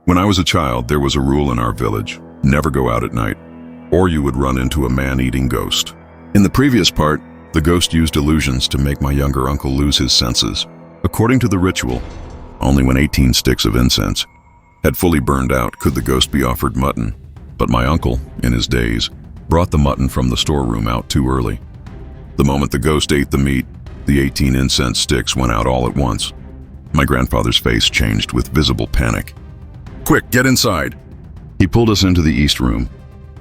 When I was a child, there was a rule in our village: never go out at night, or you would run into a man-eating ghost. In the previous part, the ghost used illusions to make my younger uncle lose his senses. According to the ritual, only when 18 sticks of incense had fully burned out could the ghost be offered mutton. But my uncle, in his days, brought the mutton from the storeroom out too early. The moment the ghost ate the meat, the 18 incense sticks went out all at once. My grandfather's face changed with visible panic. "Quick, get inside!" He pulled us into the east room.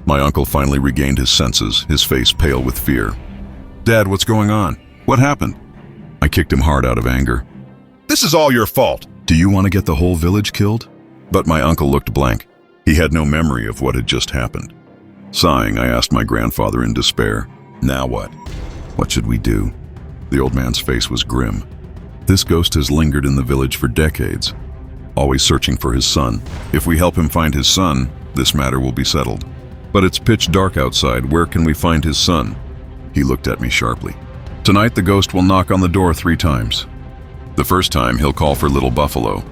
My uncle finally regained his senses, his face pale with fear. "Dad, what's going on? What happened?" I kicked him hard out of anger. This is all your fault. "Do you want to get the whole village killed?" But my uncle looked blank. He had no memory of what had just happened. Sighing, I asked my grandfather in despair, "Now what? What should we do?" The old man's face was grim. "This ghost has lingered in the village for decades, always searching for his son. If we help him find his son, this matter will be settled. But it's pitch dark outside. Where can we find his son?" He looked at me sharply. "Tonight the ghost will knock on the door 3 times. The first time he'll call for Little Buffalo,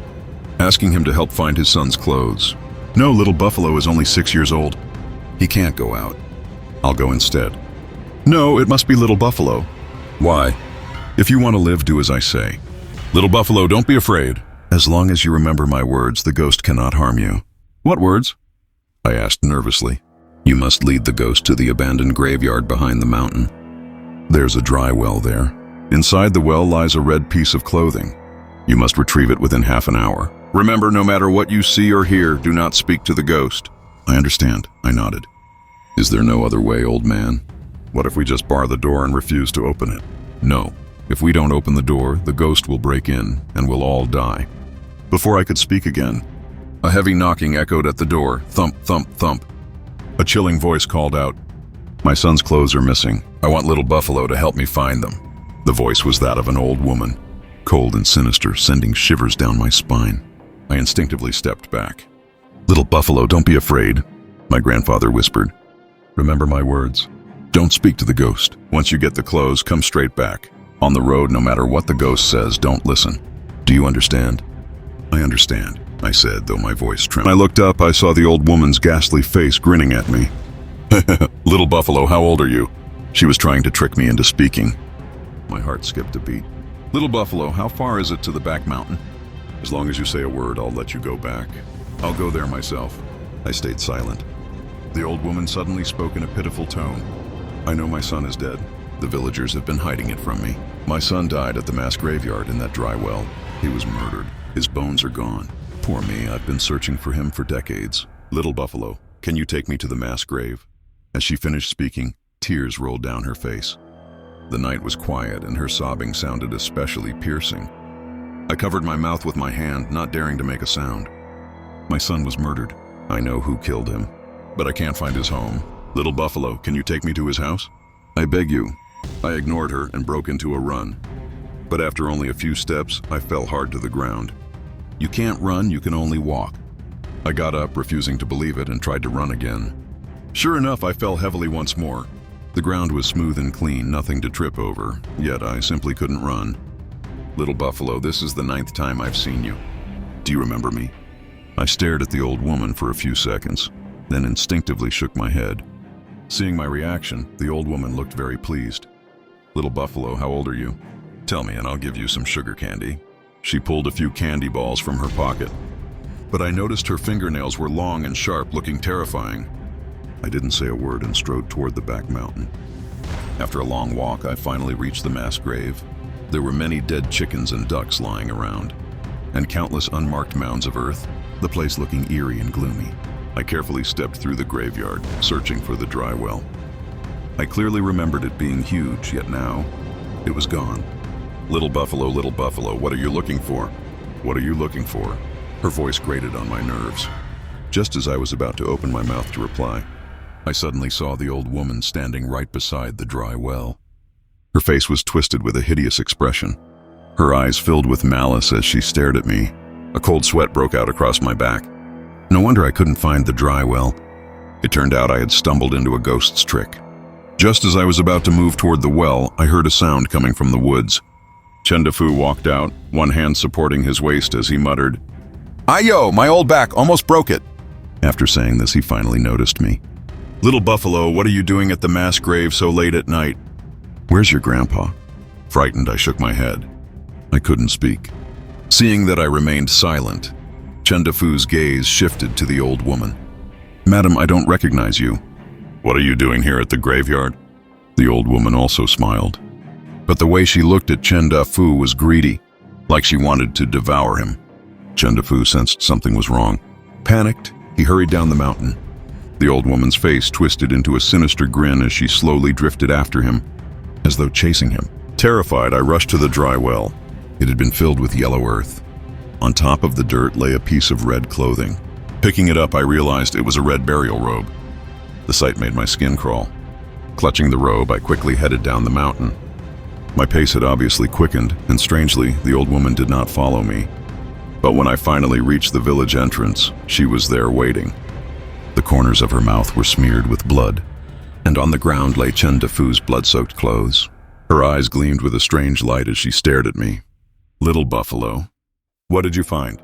asking him to help find his son's clothes. No, Little Buffalo is only 6 years old. He can't go out. I'll go instead." "No, it must be Little Buffalo." "Why?" "If you want to live, do as I say. Little Buffalo, don't be afraid. As long as you remember my words, the ghost cannot harm you." "What words?" I asked nervously. "You must lead the ghost to the abandoned graveyard behind the mountain. There's a dry well there. Inside the well lies a red piece of clothing. You must retrieve it within half an hour. Remember, no matter what you see or hear, do not speak to the ghost." "I understand," I nodded. "Is there no other way, old man? What if we just bar the door and refuse to open it?" "No. If we don't open the door, the ghost will break in, and we'll all die." Before I could speak again, a heavy knocking echoed at the door. Thump, thump, thump. A chilling voice called out, "My son's clothes are missing. I want Little Buffalo to help me find them." The voice was that of an old woman, cold and sinister, sending shivers down my spine. I instinctively stepped back. "Little Buffalo, don't be afraid," my grandfather whispered. "Remember my words. Don't speak to the ghost. Once you get the clothes, come straight back. On the road, no matter what the ghost says, don't listen. Do you understand?" "I understand," I said, though my voice trembled. When I looked up, I saw the old woman's ghastly face grinning at me. "Little Buffalo, how old are you?" She was trying to trick me into speaking. My heart skipped a beat. "Little Buffalo, how far is it to the back mountain?" "As long as you say a word, I'll let you go back. I'll go there myself." I stayed silent. The old woman suddenly spoke in a pitiful tone. "I know my son is dead. The villagers have been hiding it from me. My son died at the mass graveyard in that dry well. He was murdered. His bones are gone. Poor me, I've been searching for him for decades. Little Buffalo, can you take me to the mass grave?" As she finished speaking, tears rolled down her face. The night was quiet, and her sobbing sounded especially piercing. I covered my mouth with my hand, not daring to make a sound. "My son was murdered. I know who killed him, but I can't find his home. Little Buffalo, can you take me to his house? I beg you." I ignored her and broke into a run. But after only a few steps, I fell hard to the ground. "You can't run, you can only walk." I got up, refusing to believe it, and tried to run again. Sure enough, I fell heavily once more. The ground was smooth and clean, nothing to trip over, yet I simply couldn't run. "Little Buffalo, this is the 9th time I've seen you. Do you remember me?" I stared at the old woman for a few seconds, then instinctively shook my head. Seeing my reaction, the old woman looked very pleased. "Little Buffalo, how old are you? Tell me and I'll give you some sugar candy." She pulled a few candy balls from her pocket. But I noticed her fingernails were long and sharp, looking terrifying. I didn't say a word and strode toward the back mountain. After a long walk, I finally reached the mass grave. There were many dead chickens and ducks lying around, and countless unmarked mounds of earth, the place looking eerie and gloomy. I carefully stepped through the graveyard, searching for the dry well. I clearly remembered it being huge, yet now it was gone. Little Buffalo, what are you looking for? What are you looking for?" Her voice grated on my nerves. Just as I was about to open my mouth to reply, I suddenly saw the old woman standing right beside the dry well. Her face was twisted with a hideous expression. Her eyes filled with malice as she stared at me. A cold sweat broke out across my back. No wonder I couldn't find the dry well. It turned out I had stumbled into a ghost's trick. Just as I was about to move toward the well, I heard a sound coming from the woods. Chendafu walked out, one hand supporting his waist as he muttered, Ayo, my old back, almost broke it. After saying this, he finally noticed me. Little Buffalo, what are you doing at the mass grave so late at night? Where's your grandpa? Frightened, I shook my head. I couldn't speak. Seeing that I remained silent, Chendafu's gaze shifted to the old woman. Madam, I don't recognize you. What are you doing here at the graveyard? The old woman also smiled. But the way she looked at Chendafu was greedy, like she wanted to devour him. Chendafu sensed something was wrong. Panicked, he hurried down the mountain. The old woman's face twisted into a sinister grin as she slowly drifted after him, as though chasing him. Terrified, I rushed to the dry well. It had been filled with yellow earth. On top of the dirt lay a piece of red clothing. Picking it up, I realized it was a red burial robe. The sight made my skin crawl. Clutching the robe, I quickly headed down the mountain. My pace had obviously quickened, and strangely, the old woman did not follow me. But when I finally reached the village entrance, she was there waiting. The corners of her mouth were smeared with blood, and on the ground lay Chendafu's blood-soaked clothes. Her eyes gleamed with a strange light as she stared at me. Little Buffalo, what did you find?